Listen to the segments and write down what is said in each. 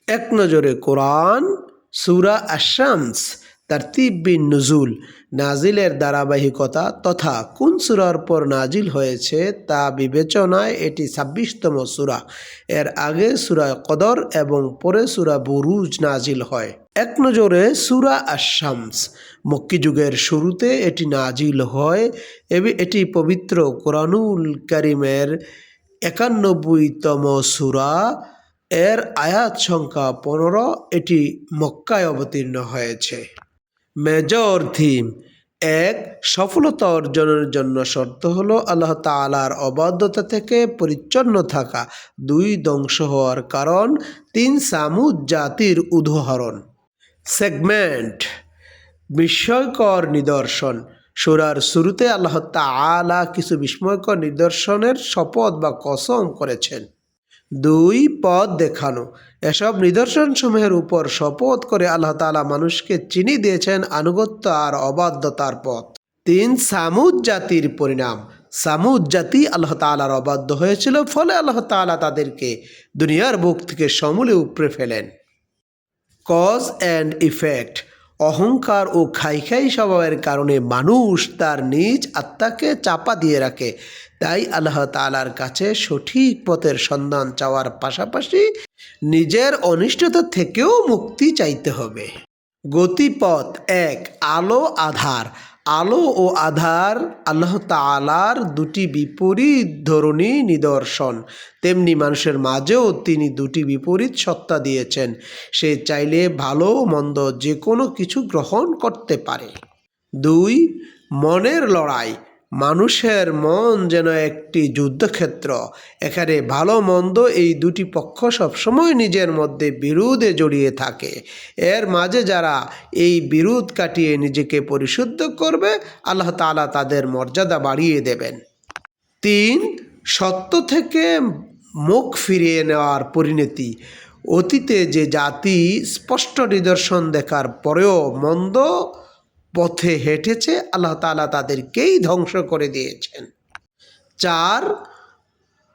এক নজরে কোরআন সূরা আশ-শামস তারতিব বিন নুজুল নাজিলের ধারাবাহিকতা তথা কোন সূরার পর নাজিল হয়েছে তা বিবেচনায় এটি ২৬তম সূরা। এর আগে সূরা কদর এবং পরে সূরা বুরুজ নাজিল হয়। এক নজরে সূরা আশ-শামস মক্কি যুগের শুরুতে এটি নাজিল হয়। এটি পবিত্র কোরআনুল কারীমের ৯১তম সূরা। এর আয়াত সংখ্যা ১৫। এটি মক্কায় অবতীর্ণ হয়েছে। মেজর থিম: এক, সফলতা অর্জনের জন্য শর্ত হলো আল্লাহ তাআলার অবাধ্যতা থেকে পরিচ্ছন্ন থাকা। ২, ধ্বংস হওয়ার কারণ। ৩, সামুদ জাতির উদাহরণ। সেগমেন্ট: বিস্ময়কর নিদর্শন। সূরার শুরুতে আল্লাহ তাআলা কিছু বিস্ময়কর নিদর্শনের শপথ বা কসম করেছেন। ২, পথ দেখানো। এসব নিদর্শনসমূহের উপর শপথ করে আল্লাহ তাআলা মানুষকে চিনিয়ে দিয়েছেন আনুগত্য আর অবাধ্যতার পথ। ৩, সামুদ জাতির পরিণাম। সামুদ জাতি আল্লাহ তাআলার অবাধ্য হয়েছিল, ফলে আল্লাহ তাআলা তাদেরকে দুনিয়ার বুক থেকে সমূলে উপড়ে ফেলেন। কজ অ্যান্ড ইফেক্ট: অহংকার ও খাই স্বভাবের কারণে মানুষ তার নিজ আত্মাকে চাপা দিয়ে রাখে। তাই আল্লাহ তাআলার কাছে সঠিক পথের সন্ধান চাওয়ার পাশাপাশি নিজের অনিষ্টতা থেকেও মুক্তি চাইতে হবে। গতিপথ: ১, আলো আধার। আলো ও আধার আল্লাহ তাআলার দুটি বিপরীত ধর্মী নিদর্শন। তেমনি মানুষের মাঝেও তিনি দুটি বিপরীত সত্তা দিয়েছেন। সে চাইলে ভালো মন্দ যে কোনো কিছু গ্রহণ করতে পারে। ২, মনের লড়াই। মানুষের মন যেন একটি যুদ্ধক্ষেত্র। এখানে ভালো মন্দ এই দুটি পক্ষ সবসময় নিজের মধ্যে বিরোধে জড়িয়ে থাকে। এর মাঝে যারা এই বিরোধ কাটিয়ে নিজেকে পরিশুদ্ধ করবে, আল্লাহ তাআলা তাদের মর্যাদা বাড়িয়ে দেবেন। ৩, সত্য থেকে মুখ ফিরিয়ে নেওয়ার পরিণতি। অতীতে যে জাতি স্পষ্ট নিদর্শন দেখার পরেও মন্দ পথে হেঁটেছে, আল্লাহ তাআলা তাদেরকেই ধ্বংস করে দিয়েছেন। ৪,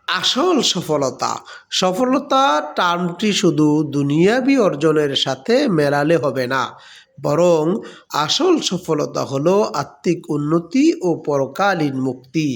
আসল সফলতা। সফলতা টার্মটি শুধু দুনিয়াবি অর্জনের সাথে মেলালে হবে না, বরং আসল সফলতা হলো আত্মিক উন্নতি ও পরকালীন মুক্তি।